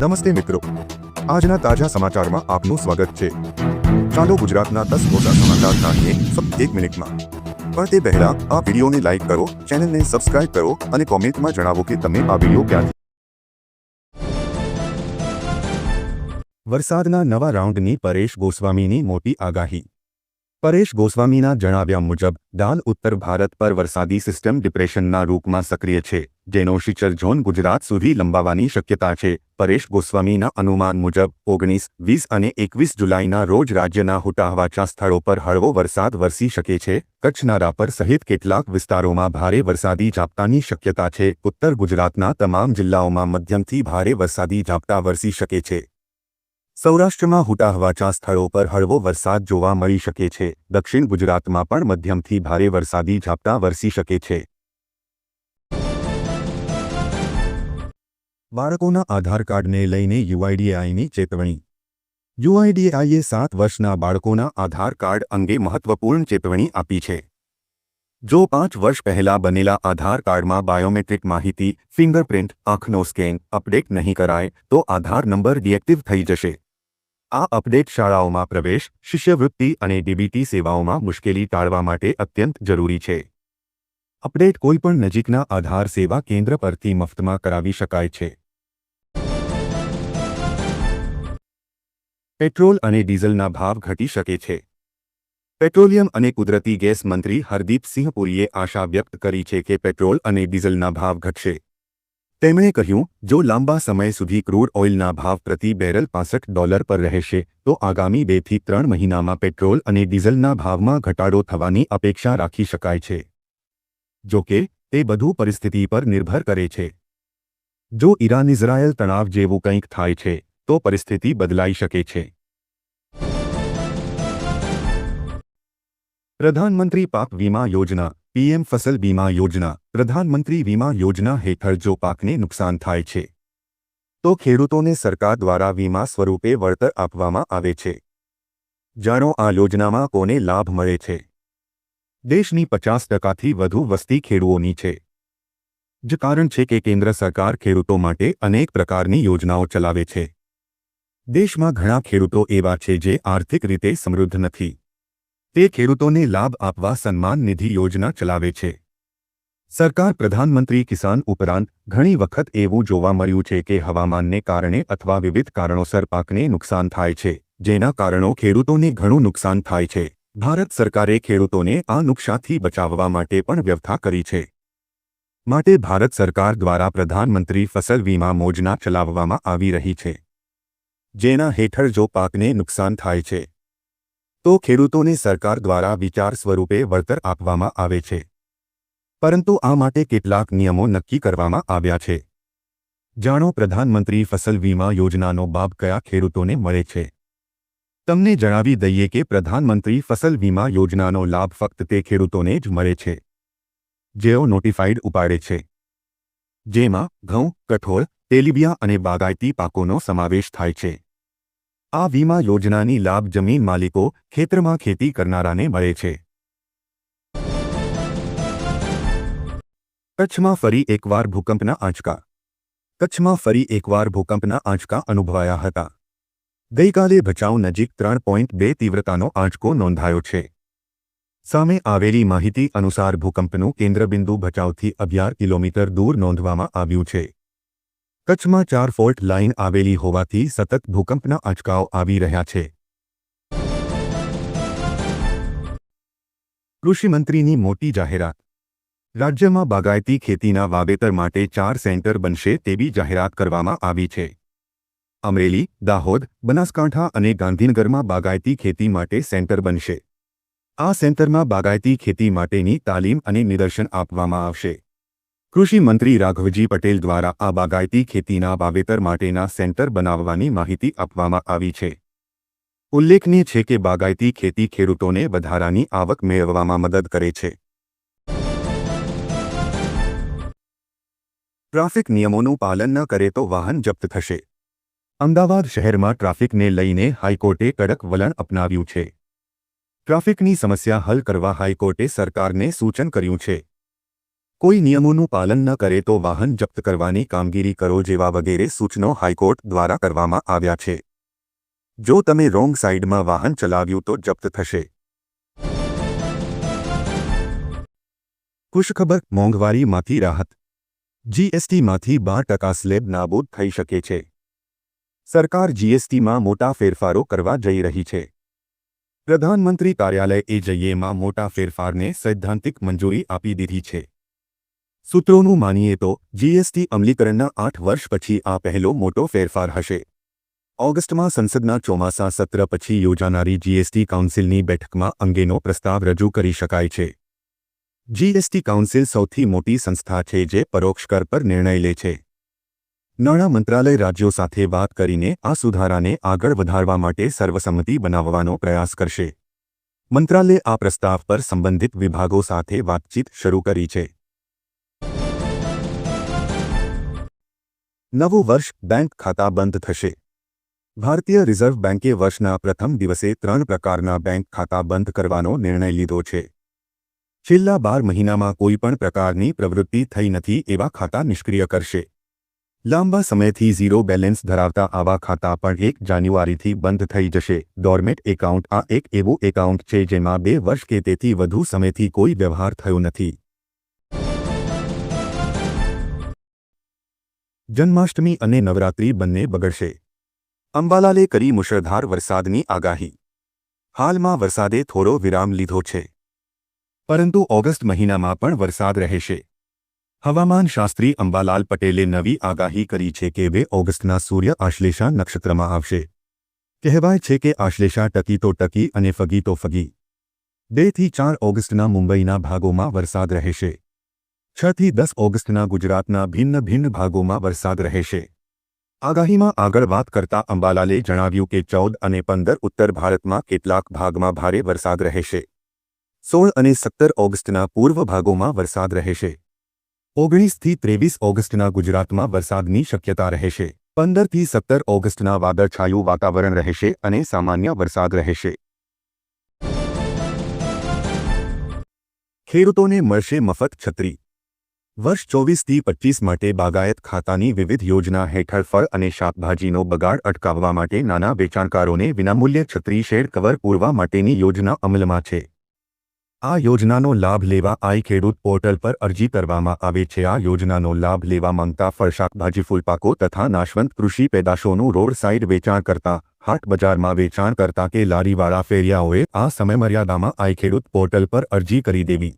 નમસ્તે મિત્રો, આજના તાજા સમાચારમાં આપનું સ્વાગત છે। ચાલો ગુજરાતના 10 મોટા સમાચાર જાણીએ ફક્ત 1 મિનિટમાં। પણ તે પહેલા આ વિડીયોને લાઈક કરો, ચેનલને સબસ્ક્રાઇબ કરો અને કોમેન્ટમાં જણાવો કે તમે આ વિડીયો ક્યાંથી। વરસાદના નવા રાઉન્ડની પરેશ ગોસ્વામીની મોટી આગાહી। પરેશ ગોસ્વામીના જણાવ્યા મુજબ દાલ ઉત્તર ભારત પર વરસાદી સિસ્ટમ ડિપ્રેશનના રૂપમાં સક્રિય છે, જેનો શિખર ઝોન ગુજરાત સુધી લંબાવવાની શક્યતા છે। પરેશ ગોસ્વામીના અનુમાન મુજબ 19, 20 અને 21 જુલાઈના રોજ રાજ્યના હુટાહવાચા સ્થળો પર હળવો વરસાદ વરસી શકે છે। કચ્છના રાપર સહિત કેટલાક વિસ્તારોમાં ભારે વરસાદી ઝાપટાની શક્યતા છે। ઉત્તર ગુજરાતના તમામ જિલ્લાઓમાં મધ્યમથી ભારે વરસાદી ઝાપટા વરસી શકે છે। સૌરાષ્ટ્રમાં હુટાહવાચા સ્થળો પર હળવો વરસાદ જોવા મળી શકે છે। દક્ષિણ ગુજરાતમાં પણ મધ્યમથી ભારે વરસાદી ઝાપટા વરસી શકે છે। બાળકોના આધાર કાર્ડને લઈને યુઆઈડીએઆઈની ચેતવણી। યુઆઈડીએઆઈએ 7 વર્ષના બાળકોના આધાર કાર્ડ અંગે મહત્વપૂર્ણ ચેતવણી આપી છે। જો 5 વર્ષ પહેલા બનેલા આધાર કાર્ડમાં બાયોમેટ્રિક માહિતી, ફિંગરપ્રિન્ટ, આંખનો સ્કેન અપડેટ નહીં કરાય તો આધાર નંબર ડિએક્ટિવ થઈ જશે। આ અપડેટ શાળાઓમાં પ્રવેશ, શિષ્યવૃત્તિ અને ડીબીટી સેવાઓમાં મુશ્કેલી ટાળવા માટે અત્યંત જરૂરી છે। અપડેટ કોઈપણ નજીકના આધાર સેવા કેન્દ્ર પરથી મફતમાં કરાવી શકાય છે। પેટ્રોલ અને ડીઝલના ભાવ ઘટી શકે છે। પેટ્રોલિયમ અને કુદરતી ગેસ મંત્રી હરદીપસિંહ પુરીએ આશા વ્યક્ત કરી છે કે પેટ્રોલ અને ડીઝલના ભાવ ઘટશે। તેમણે કહ્યું, જો લાંબા સમય સુધી ક્રૂડ ઓઇલના ભાવ પ્રતિ બેરલ $65 પર રહેશે તો આગામી 2 થી 3 મહિનામાં પેટ્રોલ અને ડીઝલના ભાવમાં ઘટાડો થવાની અપેક્ષા રાખી શકાય છે। જો કે, તે બધું પરિસ્થિતિ પર નિર્ભર કરે છે। જો ઈરાન-ઇઝરાયલ તણાવ જેવું કંઈક થાય છે તો પરિસ્થિતિ બદલાઈ શકે છે। પ્રધાનમંત્રી પાક વીમા યોજના પીએમ ફસલ બીમા યોજના। પ્રધાનમંત્રી વીમા યોજના હેઠળ જો પાકને નુકસાન થાય છે તો ખેડૂતોને સરકાર દ્વારા વીમા સ્વરૂપે વળતર આપવામાં આવે છે। જાણો આ યોજનામાં કોને લાભ મળે છે। દેશની 50%થી વધુ વસ્તી ખેડૂતોની છે। જ કારણ છે કે કેન્દ્ર સરકાર ખેડૂતો માટે અનેક પ્રકારની યોજનાઓ ચલાવે છે। દેશમાં ઘણા ખેડૂતો એવા છે જે આર્થિક રીતે સમૃદ્ધ નથી। તે ખેડૂતોને લાભ આપવા સન્માન નિધિ યોજના ચલાવે છે। સરકાર પ્રધાનમંત્રી કિસાન ઉપરાંત ઘણી વખત એવું જોવા મળ્યું છે કે હવામાનને કારણે અથવા વિવિધ કારણોસર પાકને નુકસાન થાય છે, જેના કારણો ખેડૂતોને ઘણું નુકસાન થાય છે। ભારત સરકારે ખેડૂતોને આ નુકસાનથી બચાવવા માટે પણ વ્યવસ્થા કરી છે। માટે ભારત સરકાર દ્વારા પ્રધાનમંત્રી ફસલ વીમા યોજના ચલાવવામાં આવી રહી છે, જેના હેઠળ જો પાકને નુકસાન થાય છે તો ખેડૂતોને સરકાર દ્વારા વિચાર સ્વરૂપે વળતર આપવામાં આવે છે। પરંતુ આ માટે કેટલાક નિયમો નક્કી કરવામાં આવ્યા છે। જાણો પ્રધાનમંત્રી ફસલ વીમા યોજનાનો લાભ કયા ખેડૂતોને મળે છે। તમને જણાવી દઈએ કે પ્રધાનમંત્રી ફસલ વીમા યોજનાનો લાભ ફક્ત તે ખેડૂતોને જ મળે છે જેઓ નોટિફાઈડ ઉપાડે છે, જેમાં ઘઉં, કઠોળ, તેલીબિયાં અને બાગાયતી પાકોનો સમાવેશ થાય છે। આ વીમા યોજનાની લાભ જમીન માલિકો, ખેતરમાં ખેતી કરનારાને મળે છે। કચ્છમાં ફરી એકવાર ભૂકંપના આંચકા। કચ્છમાં ફરી એકવાર ભૂકંપના આંચકા અનુભવાયા હતા। ગઈકાલે ભચાઉ નજીક 3.2 તીવ્રતાનો આંચકો નોંધાયો છે। સામે આવેલી માહિતી અનુસાર ભૂકંપનું કેન્દ્રબિંદુ ભચાઉથી 11 કિલોમીટર દૂર નોંધવામાં આવ્યું છે। કચ્છમાં 4 ફોલ્ટ લાઇન આવેલી હોવાથી સતત ભૂકંપના આંચકાઓ આવી રહ્યા છે। કૃષિમંત્રીની મોટી જાહેરાત। રાજ્યમાં બાગાયતી ખેતીના વાવેતર માટે 4 સેન્ટર બનશે તેવી જાહેરાત કરવામાં આવી છે। અમરેલી, દાહોદ, બનાસકાંઠા અને ગાંધીનગરમાં બાગાયતી ખેતી માટે સેન્ટર બનશે। આ સેન્ટરમાં બાગાયતી ખેતી માટેની તાલીમ અને નિદર્શન આપવામાં આવશે। કૃષિ મંત્રી રાઘવજી પટેલ દ્વારા આ બાગાયતી ખેતીના વાવેતર માટેના સેન્ટર બનાવવાની માહિતી આપવામાં આવી છે। ઉલ્લેખનીય છે કે બાગાયતી ખેતી ખેડૂતોને વધારાની આવક મેળવવામાં મદદ કરે છે। ટ્રાફિક નિયમોનું પાલન ન કરે તો વાહન જપ્ત થશે। અમદાવાદ શહેરમાં ટ્રાફિકને લઈને હાઈકોર્ટે કડક વલણ અપનાવ્યું છે। ટ્રાફિકની સમસ્યા હલ કરવા હાઈકોર્ટે સરકારને સૂચન કર્યું છે। કોઈ નિયમોનું પાલન ન કરે તો વાહન જપ્ત કરવાની કામગીરી કરો જેવા વગેરે સૂચનો હાઈકોર્ટ દ્વારા કરવામાં આવ્યા છે. જો તમે રોંગ સાઈડમાં વાહન ચલાવ્યું તો જપ્ત થશે. ખુશખબર, મોંઘવારીમાંથી રાહત. જીએસટીમાંથી 12% સ્લેબ નાબૂદ થઈ શકે છે. સરકાર જીએસટીમાં મોટા ફેરફારો કરવા જઈ રહી છે. પ્રધાનમંત્રી કાર્યાલય એજએમાં મોટા ફેરફારને સૈદ્ધાંતિક મંજૂરી આપી દીધી છે. સૂત્રોનું માનીએ તો જીએસટી અમલીકરણના 8 વર્ષ પછી આ પહેલો મોટો ફેરફાર હશે. ઓગસ્ટમાં સંસદના ચોમાસા સત્ર પછી યોજાનારી જીએસટી કાઉન્સિલની બેઠકમાં અંગેનો પ્રસ્તાવ રજૂ કરી શકાય છે. જીએસટી કાઉન્સિલ સૌથી મોટી સંસ્થા છે જે પરોક્ષ કર પર નિર્ણય લે છે. નાણાં મંત્રાલય રાજ્યો સાથે વાત કરીને આ સુધારાને આગળ વધારવા માટે સર્વસંમતિ બનાવવાનો પ્રયાસ કરશે. મંત્રાલયે આ પ્રસ્તાવ પર સંબંધિત વિભાગો સાથે વાતચીત શરૂ કરી છે. નવું વર્ષ, બેંક ખાતા બંધ થશે. ભારતીય રિઝર્વ બેંકે વર્ષના પ્રથમ દિવસે 3 પ્રકારના બેંક ખાતા બંધ કરવાનો નિર્ણય લીધો છે. છેલ્લા 12 મહિનામાં કોઈ પણ પ્રકારની પ્રવૃત્તિ થઈ નથી એવા ખાતા નિષ્ક્રિય કરશે. લાંબા સમયથી ઝીરો બેલેન્સ ધરાવતા આવા ખાતા પણ 1 જાન્યુઆરીથી બંધ થઈ જશે. ડોરમેટ એકાઉન્ટ આ એક એવું એકાઉન્ટ છે જેમાં 2 વર્ષ કે તેથી વધુ સમયથી કોઈ વ્યવહાર થયો નથી. જન્માષ્ટમી અને નવરાત્રી બંને બગડશે. અંબાલાલે કરી મુશળધાર વરસાદની આગાહી. હાલમાં વરસાદે થોડો વિરામ લીધો છે, પરંતુ ઓગસ્ટ મહિનામાં પણ વરસાદ રહેશે. હવામાન શાસ્ત્રી અંબાલાલ પટેલે નવી આગાહી કરી છે કે 2 ઓગસ્ટના સૂર્ય આશ્લેષા નક્ષત્રમાં આવશે. કહેવાય છે કે આશ્લેષા ટકી તો ટકી અને ફગી તો ફગી. 2 થી 4 ઓગસ્ટના મુંબઈના ભાગોમાં વરસાદ રહેશે. 6 થી 10 ઓગસ્ટના ગુજરાતના ભિન્ન ભાગોમાં વરસાદ રહેશે. આગાહીમાં આગળ વાત કરતા અંબાલાલે જણાવ્યું કે 14 અને 15 ઉત્તર ભારતમાં કેટલાક ભાગમાં ભારે વરસાદ રહેશે. 16 અને 17 ઓગસ્ટના પૂર્વ ભાગોમાં વરસાદ રહેશે. 19 થી 23 ઓગસ્ટના ગુજરાતમાં વરસાદની શક્યતા રહેશે. 15 થી 17 ઓગસ્ટના વાદળછાયું વાતાવરણ રહેશે અને સામાન્ય વરસાદ રહેશે. ખેડૂતોને મળશે મફત છત્રી. વર્ષ 24 થી 25 માટે બાગાયત ખાતાની વિવિધ યોજના હેઠળ ફળ અને શાકભાજીનો બગાડ અટકાવવા માટે નાના વેચાણકારોને વિનામૂલ્યે છત્રી શેડ કવર પૂરવા માટેની યોજના અમલમાં છે. આ યોજનાનો લાભ લેવા ખેડૂત પોર્ટલ પર અરજી કરવામાં આવે છે. આ યોજનાનો લાભ લેવા માંગતા ફળ શાકભાજી ફૂલપાકો તથા નાશવંત કૃષિ પેદાશોનું રોડ સાઇડ વેચાણ કરતા, હાટ બજારમાં વેચાણ કરતા કે લારીવાળા ફેરિયાઓએ આ સમયમર્યાદામાં ખેડૂત પોર્ટલ પર અરજી કરી દેવી.